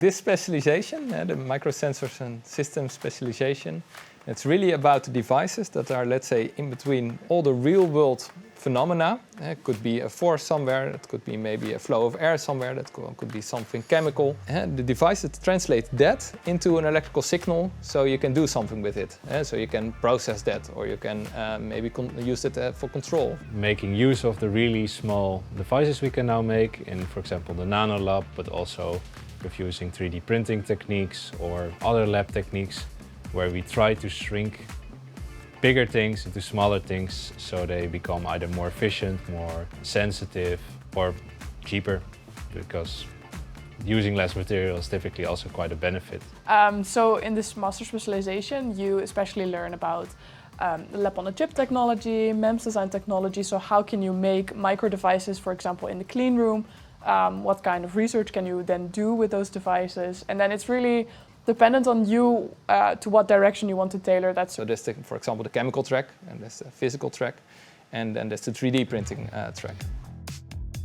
This specialization, the microsensors and system specialization, it's really about the devices that are, let's say, in between all the real-world phenomena. It could be a force somewhere, it could be maybe a flow of air somewhere, that could be something chemical. The device that translates that into an electrical signal so you can do something with it. So you can process that, or you can maybe use it for control. Making use of the really small devices we can now make in, for example, the nano lab, but also with using 3D printing techniques or other lab techniques where we try to shrink bigger things into smaller things so they become either more efficient, more sensitive, or cheaper, because using less material is typically also quite a benefit. So in this master specialization, you especially learn about lab-on-a-chip technology, MEMS design technology. So how can you make micro devices, for example, in the clean room? What kind of research can you then do with those devices? And then it's really dependent on you to what direction you want to tailor that. So there's, for example, the chemical track, and there's the physical track, and then there's the 3D printing track.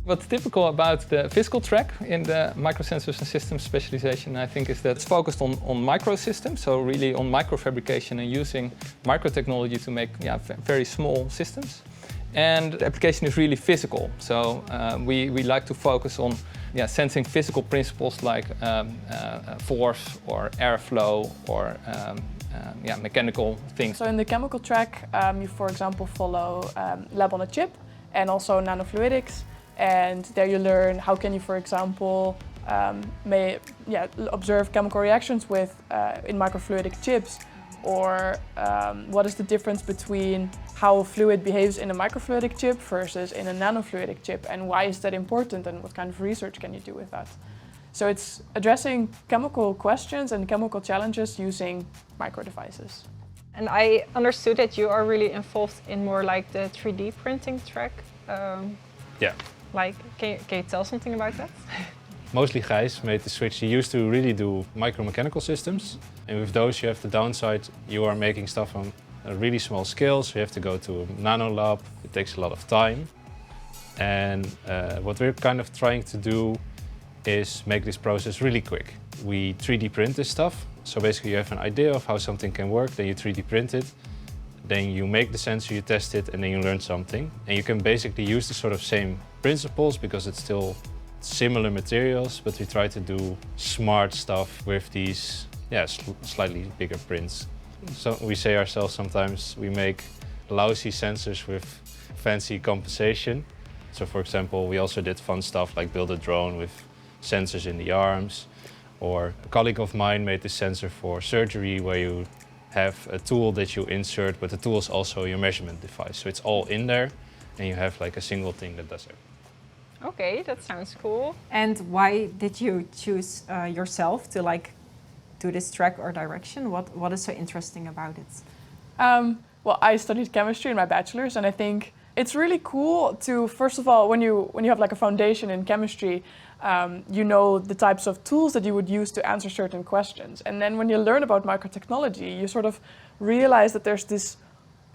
What's typical about the physical track in the microsensors and systems specialization, I think, is that it's focused on microsystems, so really on microfabrication and using microtechnology to make very small systems. And the application is really physical, so we like to focus on sensing physical principles like force or airflow or mechanical things. So in the chemical track, you, for example, follow lab on a chip and also nanofluidics, and there you learn how can you, for example, observe chemical reactions with in microfluidic chips, or what is the difference between how a fluid behaves in a microfluidic chip versus in a nanofluidic chip, and why is that important, and what kind of research can you do with that? So it's addressing chemical questions and chemical challenges using micro devices. And I understood that you are really involved in more like the 3D printing track. Yeah. Like, can you tell something about that? Mostly Gijs made the switch. He used to really do micromechanical systems, and with those you have the downside, you are making stuff on a really small scale, so you have to go to a nano lab. It takes a lot of time, and what we're kind of trying to do is make this process really quick. We 3D print this stuff, so basically you have an idea of how something can work, then you 3D print it, then you make the sensor, you test it, and then you learn something. And you can basically use the sort of same principles because it's still similar materials, but we try to do smart stuff with these slightly bigger prints. So we say ourselves sometimes we make lousy sensors with fancy compensation. So for example, we also did fun stuff like build a drone with sensors in the arms, or a colleague of mine made this sensor for surgery where you have a tool that you insert, but the tool is also your measurement device. So it's all in there, and you have like a single thing that does it. Okay, that sounds cool. And why did you choose yourself to do this track or direction? What is so interesting about it? Well, I studied chemistry in my bachelor's, and I think it's really cool to, first of all, when you have like a foundation in chemistry, you know the types of tools that you would use to answer certain questions. And then when you learn about microtechnology, you sort of realize that there's this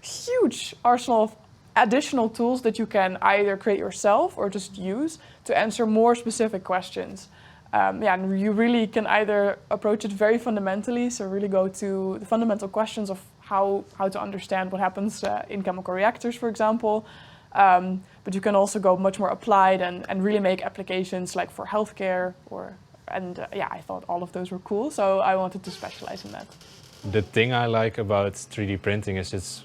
huge arsenal of additional tools that you can either create yourself or just use to answer more specific questions. And you really can either approach it very fundamentally, so really go to the fundamental questions of how to understand what happens in chemical reactors, for example. But you can also go much more applied and really make applications like for healthcare, I thought all of those were cool, so I wanted to specialize in that. The thing I like about 3D printing is it's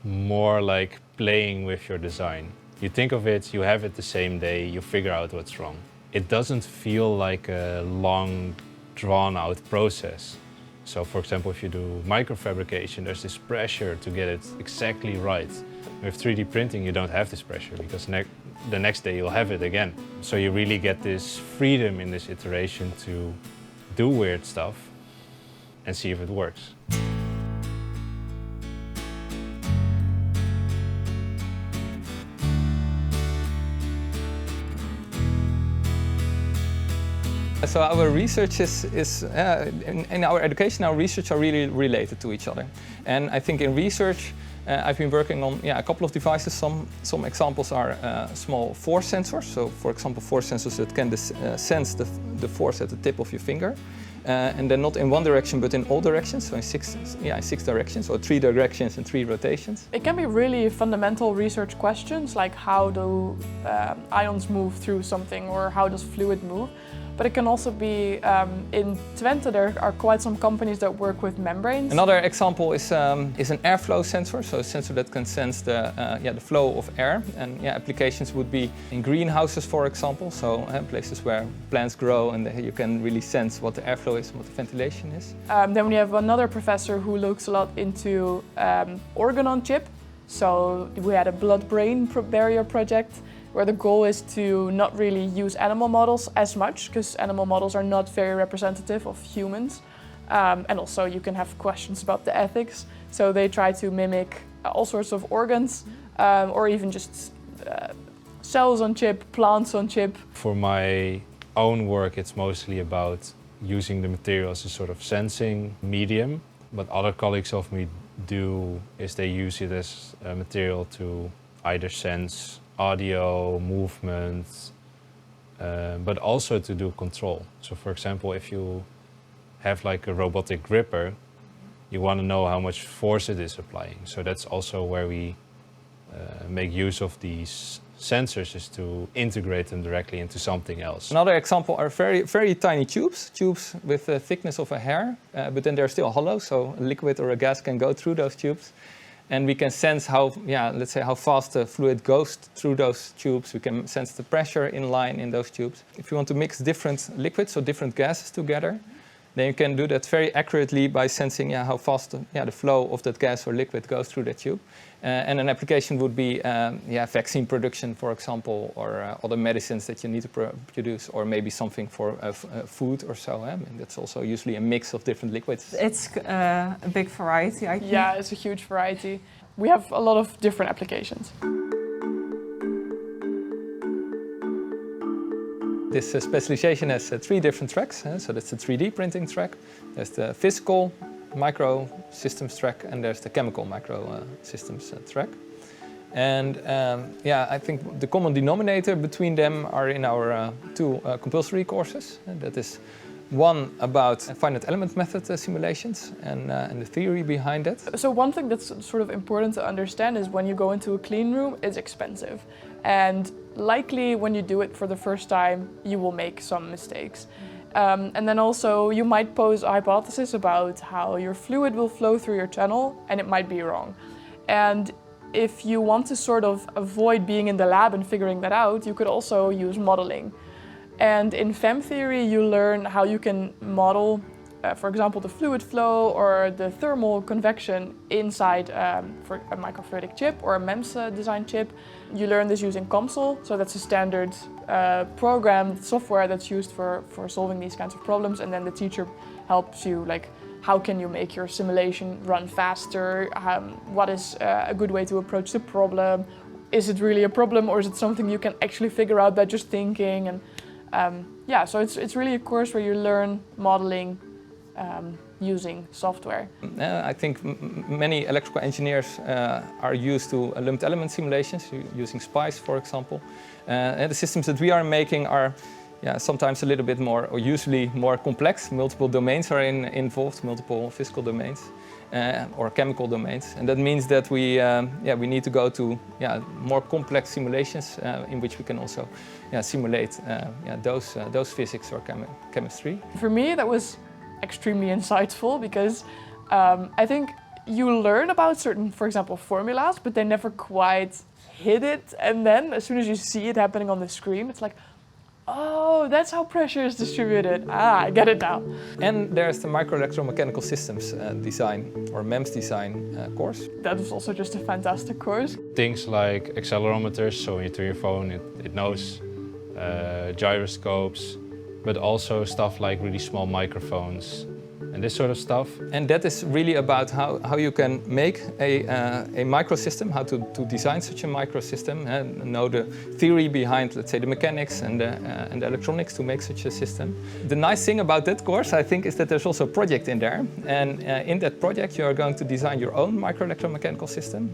more like playing with your design. You think of it, you have it the same day, you figure out what's wrong. It doesn't feel like a long, drawn-out process. So, for example, if you do microfabrication, there's this pressure to get it exactly right. With 3D printing, you don't have this pressure because the next day you'll have it again. So you really get this freedom in this iteration to do weird stuff and see if it works. So our research in our education, our research are really related to each other. And I think in research, I've been working on a couple of devices. Some examples are small force sensors. So, for example, force sensors that can sense the force at the tip of your finger. And then not in one direction, but in all directions, so in six directions, or 3 directions and 3 rotations. It can be really fundamental research questions, like how do ions move through something, or how does fluid move? But it can also be, in Twente there are quite some companies that work with membranes. Another example is an airflow sensor, so a sensor that can sense the flow of air. And applications would be in greenhouses, for example, so places where plants grow and you can really sense what the airflow is, what the ventilation is. Then we have another professor who looks a lot into organ on chip. So we had a blood-brain barrier project, where the goal is to not really use animal models as much, because animal models are not very representative of humans. And also you can have questions about the ethics. So they try to mimic all sorts of organs, or even just cells on chip, plants on chip. For my own work, it's mostly about using the material as a sort of sensing medium. What other colleagues of me do is they use it as a material to either sense audio, movement, but also to do control. So for example, if you have like a robotic gripper, you want to know how much force it is applying. So that's also where we make use of these sensors, is to integrate them directly into something else. Another example are very, very tiny tubes with the thickness of a hair, but then they're still hollow, so a liquid or a gas can go through those tubes. And we can sense how, let's say, how fast the fluid goes through those tubes. We can sense the pressure in line in those tubes. If you want to mix different liquids or different gases together, then you can do that very accurately by sensing how fast the flow of that gas or liquid goes through that tube. And an application would be vaccine production, for example, or other medicines that you need to produce, or maybe something for food or so. And that's also usually a mix of different liquids. It's a big variety, I think. Yeah, it's a huge variety. We have a lot of different applications. This specialization has 3 different tracks. So that's the 3D printing track, there's the physical microsystems track, and there's the chemical microsystems track. And I think the common denominator between them are in our 2 compulsory courses. That is one about finite element method simulations and the theory behind it. So one thing that's sort of important to understand is when you go into a clean room, it's expensive. And likely when you do it for the first time, you will make some mistakes. And then also you might pose a hypothesis about how your fluid will flow through your channel, and it might be wrong. And if you want to sort of avoid being in the lab and figuring that out, you could also use modeling. And in FEM theory, you learn how you can model, for example, the fluid flow or the thermal convection inside for a microfluidic chip or a MEMS design chip. You learn this using Compulsory, so that's a standard program, software that's used for solving these kinds of problems. And then the teacher helps you, like, how can you make your simulation run faster? What is a good way to approach the problem? Is it really a problem, or is it something you can actually figure out by just thinking? And so it's really a course where you learn modeling using software. I think many electrical engineers are used to lumped element simulations, using SPICE, for example. And the systems that we are making are sometimes a little bit more, or usually more complex. Multiple domains are involved, multiple physical domains or chemical domains. And that means that we need to go to more complex simulations in which we can also simulate those physics or chemistry. For me, that was extremely insightful, because I think you learn about certain, for example, formulas, but they never quite hit it. And then as soon as you see it happening on the screen, it's like, oh, that's how pressure is distributed. I get it now. And there's the microelectromechanical systems design, or MEMS design course. That was also just a fantastic course. Things like accelerometers, so when you turn your phone, it knows gyroscopes, but also stuff like really small microphones, and this sort of stuff. And that is really about how you can make a microsystem, how to design such a microsystem, and know the theory behind, let's say, the mechanics and the electronics to make such a system. The nice thing about that course, I think, is that there's also a project in there. And in that project, you are going to design your own microelectromechanical system.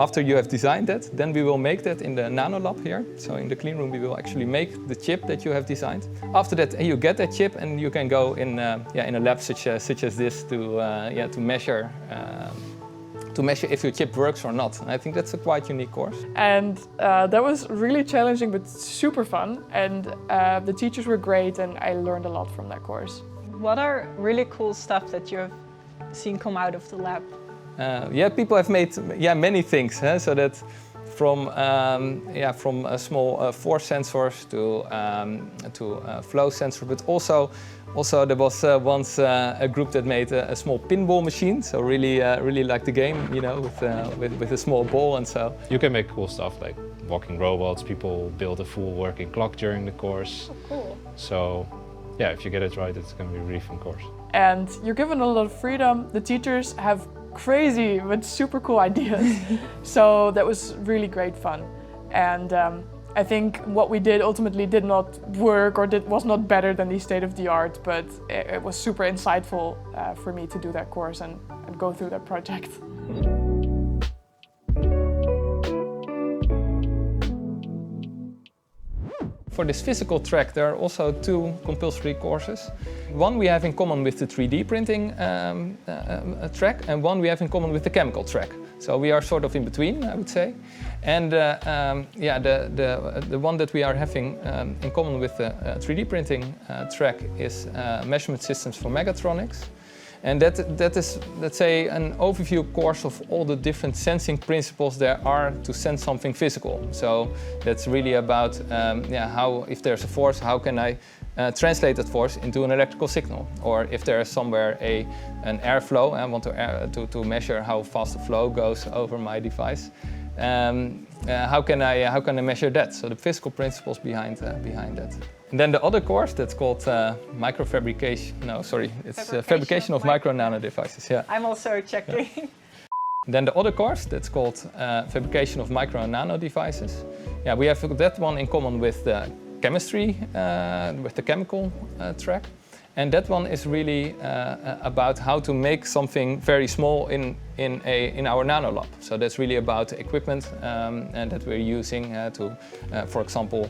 After you have designed that, then we will make that in the nano lab here. So in the clean room, we will actually make the chip that you have designed. After that, you get that chip, and you can go in a lab such as this to measure if your chip works or not. And I think that's a quite unique course. And that was really challenging but super fun, and the teachers were great, and I learned a lot from that course. What are really cool stuff that you have seen come out of the lab? People have made many things. So that from small force sensors to flow sensor, but also there was once a group that made a small pinball machine. So really like the game, with a small ball, and so you can make cool stuff like walking robots. People build a full working clock during the course. Oh, cool. So yeah, if you get it right, it's going to be a really fun course. And you're given a lot of freedom. The teachers have crazy but super cool ideas. So that was really great fun. And I think what we did ultimately did not work or was not better than the state of the art, but it was super insightful for me to do that course and go through that project. For this physical track, there are also two compulsory courses. One we have in common with the 3D printing track, and one we have in common with the chemical track. So we are sort of in between, I would say. And the one that we are having in common with the 3D printing track is measurement systems for mechatronics. And that is, let's say, an overview course of all the different sensing principles there are to sense something physical. So that's really about how, if there's a force, how can I translate that force into an electrical signal? Or if there is somewhere an airflow, I want to measure how fast the flow goes over my device. How can I measure that? So the physical principles behind that. And then the other course that's called fabrication of micro nano devices. Yeah. I'm also checking. Yeah. Then the other course that's called fabrication of micro and nano devices. Yeah, we have that one in common with the chemistry, with the chemical track. And that one is really about how to make something very small in our nano lab. So that's really about equipment and that we're using to, for example,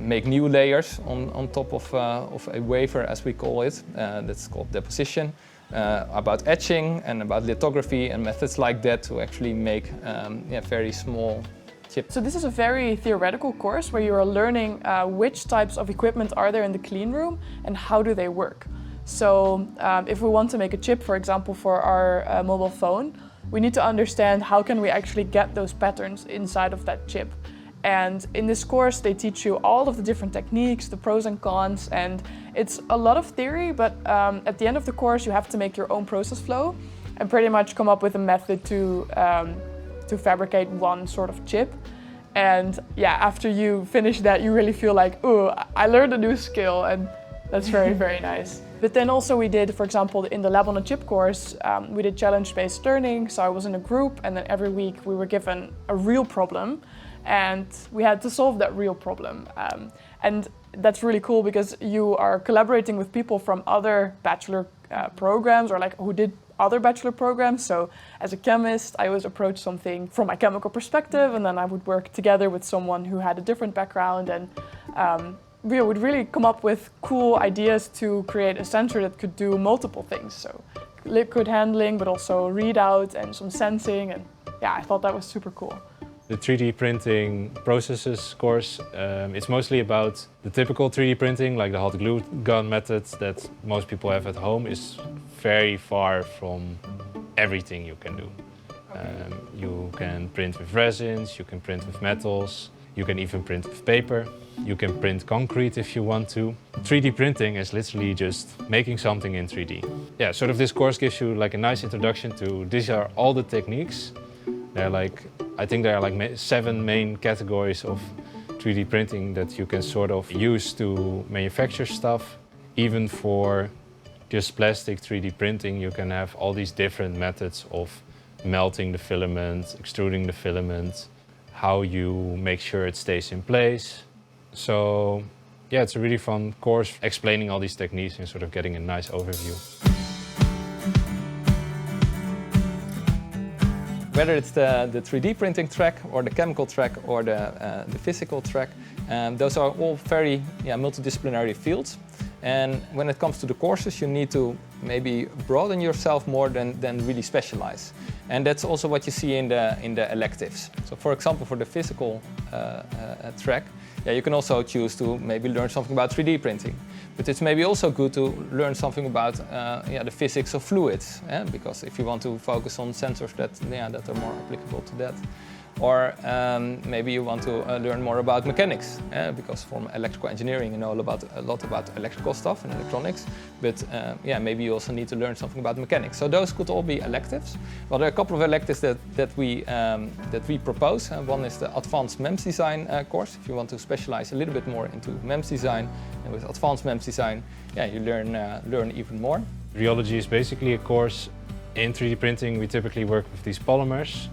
make new layers on top of a wafer, as we call it. That's called deposition. About etching and about lithography and methods like that to actually make very small chips. So this is a very theoretical course where you are learning which types of equipment are there in the clean room and how do they work. So if we want to make a chip, for example, for our mobile phone, we need to understand how can we actually get those patterns inside of that chip. And in this course, they teach you all of the different techniques, the pros and cons, and it's a lot of theory, but at the end of the course, you have to make your own process flow and pretty much come up with a method to fabricate one sort of chip. And yeah, after you finish that, you really feel like, oh, I learned a new skill, and that's very, very nice. But then also we did, for example, in the Lab on a Chip course, we did challenge-based learning. So I was in a group, and then every week we were given a real problem, and we had to solve that real problem. And that's really cool because you are collaborating with people from other bachelor programs or like who did other bachelor programs. So as a chemist, I always approach something from my chemical perspective, and then I would work together with someone who had a different background, and we would really come up with cool ideas to create a sensor that could do multiple things. So liquid handling, but also readout and some sensing. And yeah, I thought that was super cool. The 3D printing processes course, it's mostly about the typical 3D printing, like the hot glue gun method that most people have at home, is very far from everything you can do. You can print with resins, you can print with metals, you can even print with paper, you can print concrete if you want to. 3D printing is literally just making something in 3D. Yeah, sort of this course gives you like a nice introduction to these are all the techniques. I think there are like 7 main categories of 3D printing that you can sort of use to manufacture stuff. even for just plastic 3D printing, you can have all these different methods of melting the filament, extruding the filament, how you make sure it stays in place. So yeah, it's a really fun course explaining all these techniques and sort of getting a nice overview. Whether it's the 3D printing track or the chemical track or the physical track, those are all very multidisciplinary fields. And when it comes to the courses, you need to maybe broaden yourself more than really specialize. And that's also what you see in the electives. So for example, for the physical track, you can also choose to maybe learn something about 3D printing. But it's maybe also good to learn something about the physics of fluids, because if you want to focus on sensors that are more applicable to that. Or maybe you want to learn more about mechanics, because from electrical engineering you know a lot about electrical stuff and electronics, but maybe you also need to learn something about mechanics. So those could all be electives. Well, there are a couple of electives that we propose. One is the Advanced MEMS Design course. If you want to specialize a little bit more into MEMS design, and with Advanced MEMS Design, you learn even more. Rheology is basically a course in 3D printing. We typically work with these polymers.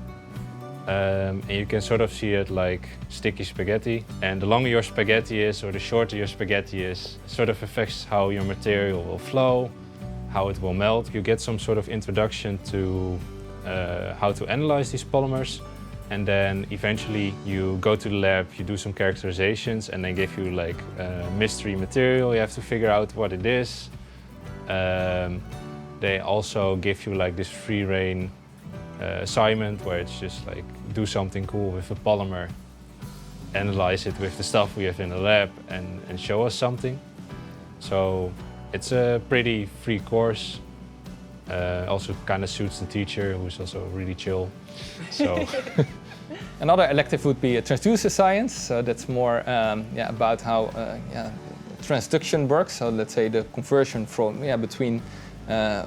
And you can sort of see it like sticky spaghetti. And the longer your spaghetti is or the shorter your spaghetti is, it sort of affects how your material will flow, how it will melt. You get some sort of introduction to how to analyze these polymers. And then eventually you go to the lab, you do some characterizations, and they give you like mystery material. You have to figure out what it is. They also give you like this free rein assignment where it's just like do something cool with a polymer, analyze it with the stuff we have in the lab, and show us something. So it's a pretty free course. Also kind of suits the teacher, who's also really chill. So another elective would be a transducer science. So that's more about how transduction works. So let's say the conversion from between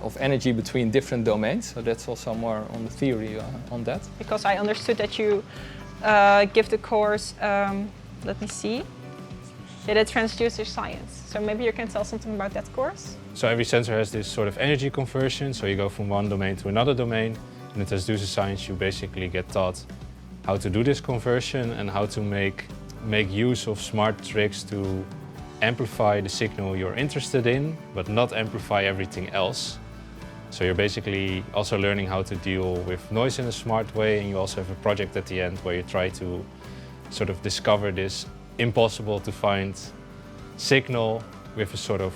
of energy between different domains. So that's also more on the theory on that. Because I understood that you give the course, let me see, the transducer science. So maybe you can tell something about that course? So every sensor has this sort of energy conversion. So you go from one domain to another domain. In the transducer science, you basically get taught how to do this conversion and how to make use of smart tricks to amplify the signal you're interested in, but not amplify everything else. So you're basically also learning how to deal with noise in a smart way, and you also have a project at the end where you try to sort of discover this impossible to find signal with a sort of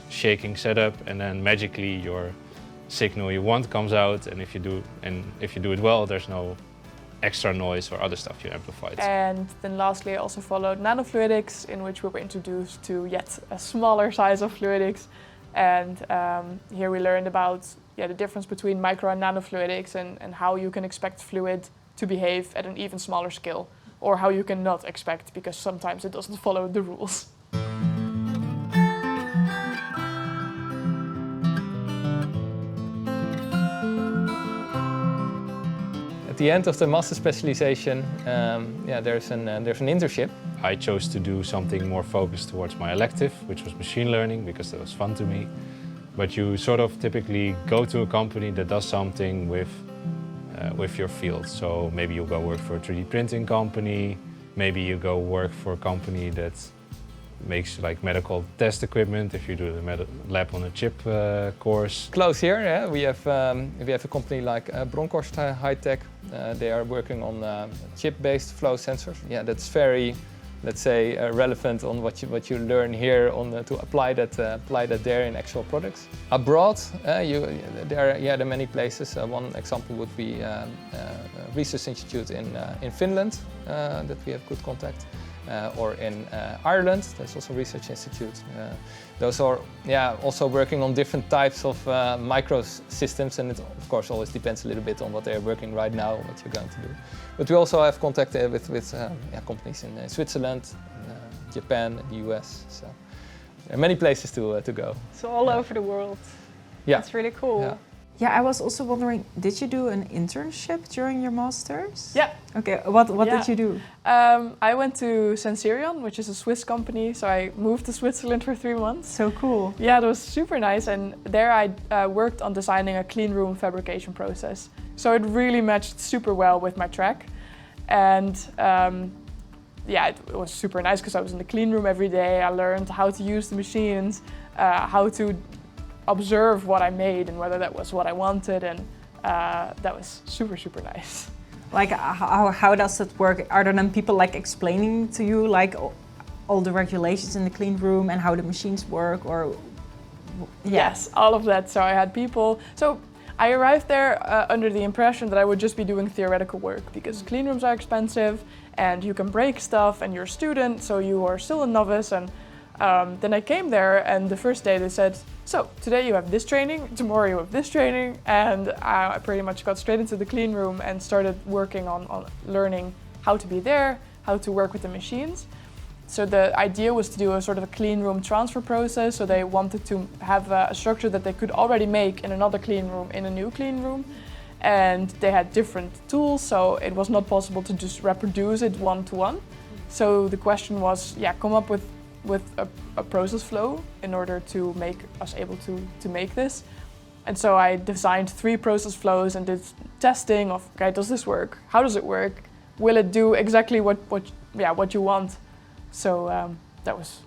shaking setup, and then magically your signal you want comes out, and if you do it well, there's no extra noise or other stuff you amplified. And then lastly, I also followed nanofluidics, in which we were introduced to yet a smaller size of fluidics. And here we learned about the difference between micro and nanofluidics, and how you can expect fluid to behave at an even smaller scale, or how you cannot expect, because sometimes it doesn't follow the rules. At the end of the master specialization, there's an internship. I chose to do something more focused towards my elective, which was machine learning, because that was fun to me. But you sort of typically go to a company that does something with your field. So maybe you go work for a 3D printing company, maybe you go work for a company that makes like medical test equipment if you do the lab on a chip course. Close here, we have a company like Bronkhorst High Tech. They are working on chip-based flow sensors. Yeah, that's very, let's say, relevant on what you learn here to apply that there in actual products. Abroad, there are many places. One example would be a research institute in Finland that we have good contact. Or in Ireland, there's also a research institute. Those are also working on different types of microsystems, and it of course always depends a little bit on what they're working right now, what you're going to do. But we also have contact with companies in Switzerland, Japan, and the US. So there are many places to go. So all over the world. Yeah. That's really cool. Yeah. Yeah, I was also wondering, did you do an internship during your master's? Yeah. Okay, what did you do? I went to Sensirion, which is a Swiss company, so I moved to Switzerland for 3 months. So cool. Yeah, it was super nice, and there I worked on designing a clean room fabrication process. So it really matched super well with my track, and yeah, it was super nice because I was in the clean room every day. I learned how to use the machines, how to observe what I made and whether that was what I wanted, and that was super, super nice. Like, how does it work? Are there then people like explaining to you like all the regulations in the clean room and how the machines work, or? Yeah. Yes, all of that. So I had people. So I arrived there under the impression that I would just be doing theoretical work because clean rooms are expensive and you can break stuff and you're a student, so you are still a novice. And then I came there, and the first day they said, so today you have this training, tomorrow you have this training, and I pretty much got straight into the clean room and started working on learning how to be there, how to work with the machines. So the idea was to do a sort of a clean room transfer process, so they wanted to have a structure that they could already make in another clean room in a new clean room. And they had different tools, so it was not possible to just reproduce it one-to-one. So the question was, yeah, come up with a process flow in order to make us able to make this. And so I designed 3 process flows and did testing of, okay, does this work? How does it work? Will it do exactly what you want? So that was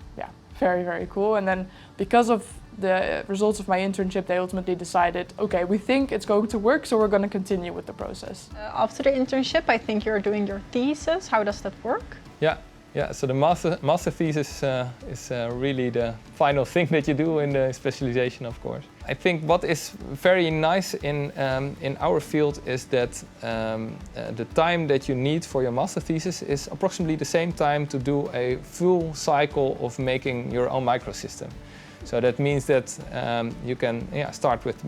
very, very cool. And then because of the results of my internship, they ultimately decided, okay, we think it's going to work, so we're going to continue with the process. After the internship, I think you're doing your thesis. How does that work? Yeah. So the master thesis is really the final thing that you do in the specialization, of course. I think what is very nice in our field is that the time that you need for your master thesis is approximately the same time to do a full cycle of making your own microsystem. So that means that you can start with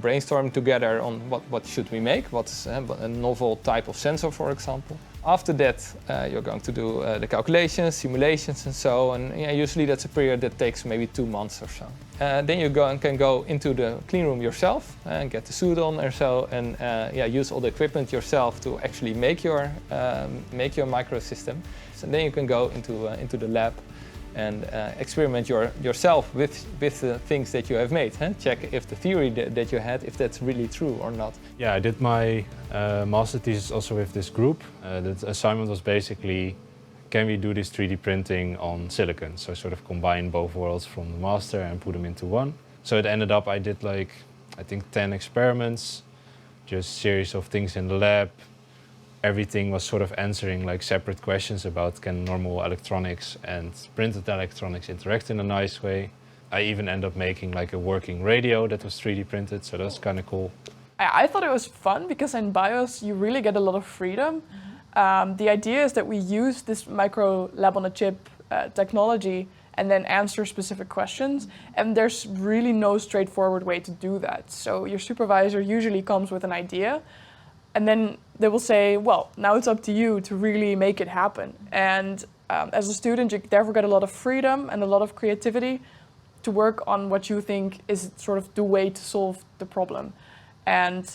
brainstorming together on what should we make, what's a novel type of sensor, for example. After that, you're going to do the calculations, simulations, and so on. Usually that's a period that takes maybe 2 months or so. Then you can go into the clean room yourself and get the suit on or so, and use all the equipment yourself to actually make your microsystem. So then you can go into the lab and experiment yourself with the things that you have made. Check if the theory that you had, if that's really true or not. Yeah, I did my master thesis also with this group. The assignment was basically, can we do this 3D printing on silicon? So sort of combine both worlds from the master and put them into one. So it ended up, I did like, I think 10 experiments, just series of things in the lab. Everything was sort of answering like separate questions about can normal electronics and printed electronics interact in a nice way. I even ended up making like a working radio that was 3D printed, so that's kind of cool. I thought it was fun because in BIOS you really get a lot of freedom. The idea is that we use this micro lab on a chip technology and then answer specific questions, and there's really no straightforward way to do that. So your supervisor usually comes with an idea, and then they will say, well, now it's up to you to really make it happen. And as a student, you therefore get a lot of freedom and a lot of creativity to work on what you think is sort of the way to solve the problem. And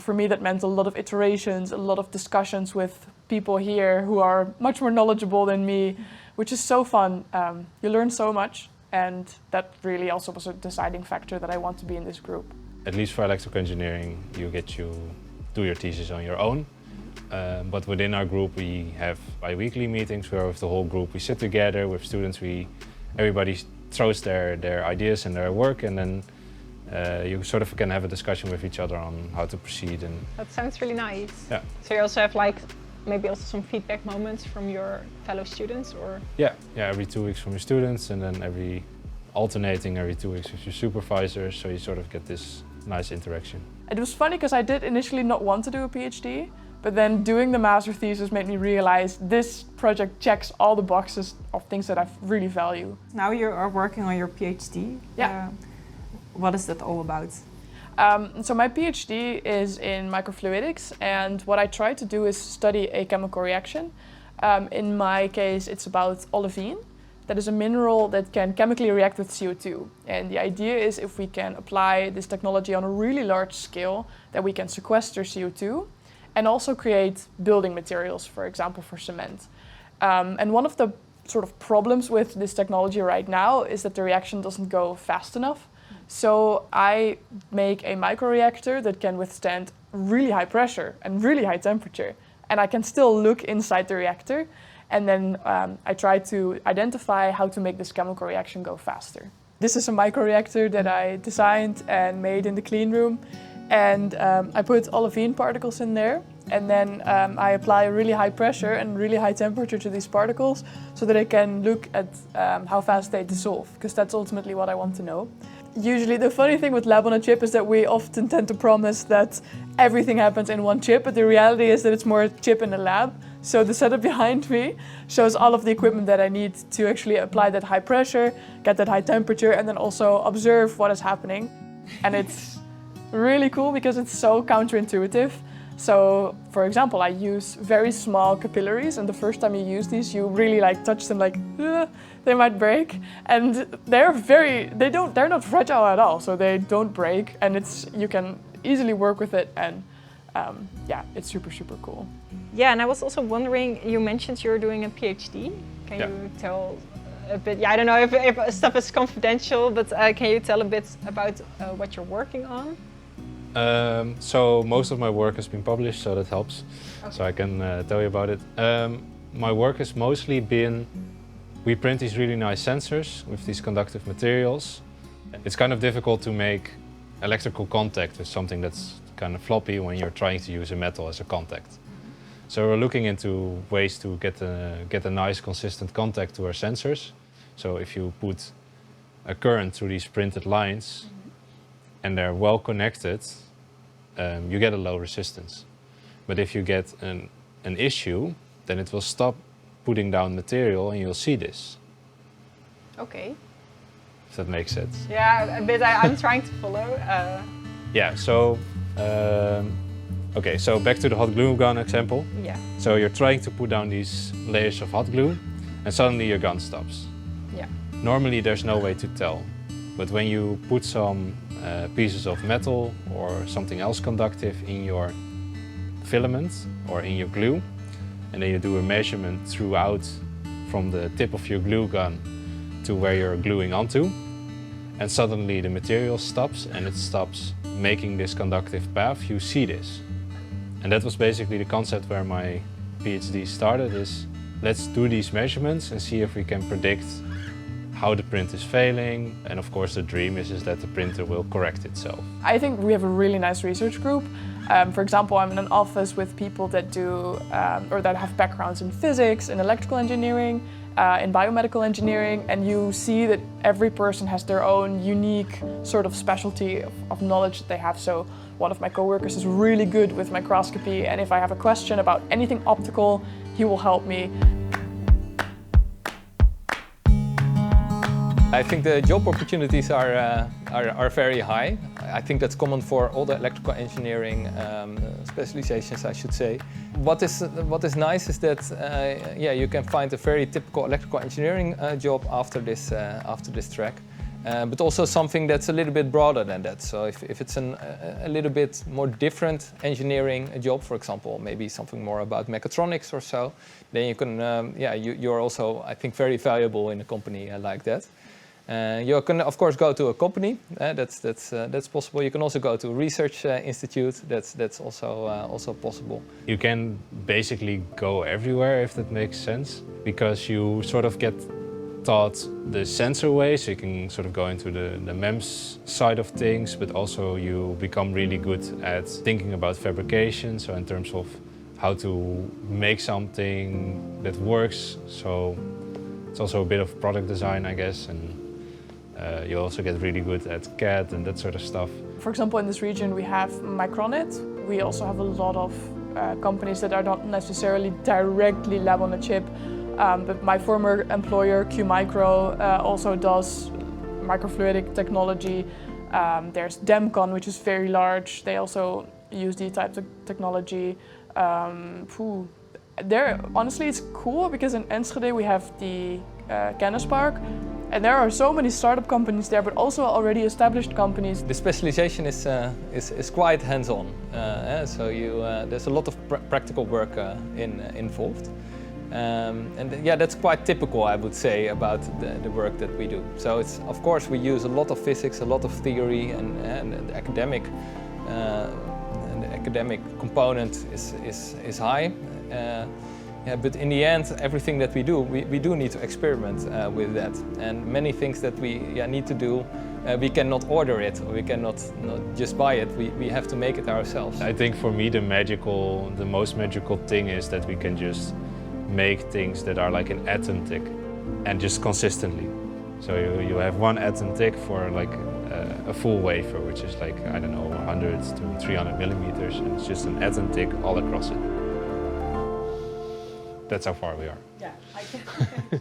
for me, that meant a lot of iterations, a lot of discussions with people here who are much more knowledgeable than me, which is so fun. You learn so much, and that really also was a deciding factor that I want to be in this group. At least for electrical engineering, you get to do your thesis on your own. But within our group, we have bi-weekly meetings where with the whole group we sit together with students. Everybody throws their ideas and their work, and then you sort of can have a discussion with each other on how to proceed. And that sounds really nice. Yeah. So you also have like maybe also some feedback moments from your fellow students, or? Yeah, every 2 weeks from your students, and then alternating every 2 weeks with your supervisors, so you sort of get this nice interaction. It was funny because I did initially not want to do a PhD, but then doing the master thesis made me realize this project checks all the boxes of things that I really value. Now you are working on your PhD. Yeah. What is that all about? So my PhD is in microfluidics, and what I try to do is study a chemical reaction. In my case, it's about olivine. that is a mineral that can chemically react with CO2. And the idea is if we can apply this technology on a really large scale, that we can sequester CO2 and also create building materials, for example, for cement. And one of the sort of problems with this technology right now is that the reaction doesn't go fast enough. So I make a microreactor that can withstand really high pressure and really high temperature. And I can still look inside the reactor. And then I try to identify how to make this chemical reaction go faster. This is a microreactor that I designed and made in the clean room. And I put olivine particles in there. And then I apply a really high pressure and really high temperature to these particles so that I can look at how fast they dissolve, because that's ultimately what I want to know. Usually the funny thing with lab on a chip is that we often tend to promise that everything happens in one chip, but the reality is that it's more a chip in a lab. So the setup behind me shows all of the equipment that I need to actually apply that high pressure, get that high temperature, and then also observe what is happening. And it's really cool because it's so counterintuitive. So, for example, I use very small capillaries, and the first time you use these, you really touch them they might break. And they're not fragile at all, so they don't break, and you can easily work with it, and it's super, super cool. Yeah, and I was also wondering, you mentioned you're doing a PhD. Can you tell a bit? Yeah, I don't know if stuff is confidential, but can you tell a bit about what you're working on? So most of my work has been published, so that helps. Okay. So I can tell you about it. My work has mostly been, we print these really nice sensors with these conductive materials. It's kind of difficult to make electrical contact with something that's kind of floppy when you're trying to use a metal as a contact. So we're looking into ways to get a nice consistent contact to our sensors. So if you put a current through these printed lines and they're well connected, you get a low resistance. But if you get an issue, then it will stop putting down material and you'll see this. Okay. If that makes sense. Yeah, a bit. I'm trying to follow. Yeah, so okay, so back to the hot glue gun example. Yeah. So you're trying to put down these layers of hot glue and suddenly your gun stops. Yeah. Normally there's no way to tell, but when you put some pieces of metal or something else conductive in your filament or in your glue, and then you do a measurement throughout from the tip of your glue gun to where you're gluing onto, and suddenly the material stops and it stops making this conductive path, you see this. And that was basically the concept where my PhD started, is let's do these measurements and see if we can predict how the print is failing. And of course the dream is that the printer will correct itself. I think we have a really nice research group. For example, I'm in an office with people that do or that have backgrounds in physics, in electrical engineering, in biomedical engineering, and you see that every person has their own unique sort of specialty of knowledge that they have. So one of my coworkers is really good with microscopy, and if I have a question about anything optical, he will help me. I think the job opportunities are very high. I think that's common for all the electrical engineering specializations, I should say. What is nice is that you can find a very typical electrical engineering job after this track, but also something that's a little bit broader than that. So if it's a little bit more different engineering job, for example, maybe something more about mechatronics or so, then you can you're also, I think, very valuable in a company like that. You can, of course, go to a company. That's possible. You can also go to a research institute. That's also possible. You can basically go everywhere, if that makes sense, because you sort of get taught the sensor way, so you can sort of go into the MEMS side of things, but also you become really good at thinking about fabrication, so in terms of how to make something that works. So it's also a bit of product design, I guess, and you also get really good at CAD and that sort of stuff. For example, in this region we have Micronet. We also have a lot of companies that are not necessarily directly lab on a chip, but my former employer, Q-Micro, also does microfluidic technology. There's Demcon, which is very large. They also use these types of technology. Honestly, it's cool because in Enschede we have the Kennispark. And there are so many startup companies there, but also already established companies. The specialization is quite hands-on, so there's a lot of practical work involved. And yeah, that's quite typical, I would say, about the work that we do. So it's, of course, we use a lot of physics, a lot of theory, and the academic component is high. Yeah, but in the end, everything that we do need to experiment with that. And many things that we need to do, we cannot order it, or we cannot just buy it. We have to make it ourselves. I think for me the most magical thing is that we can just make things that are like an atom thick, and just consistently. So you have one atom thick for like a full wafer, which is like, I don't know, 100 to 300 millimeters, and it's just an atom thick all across it. That's how far we are. Yeah, I can.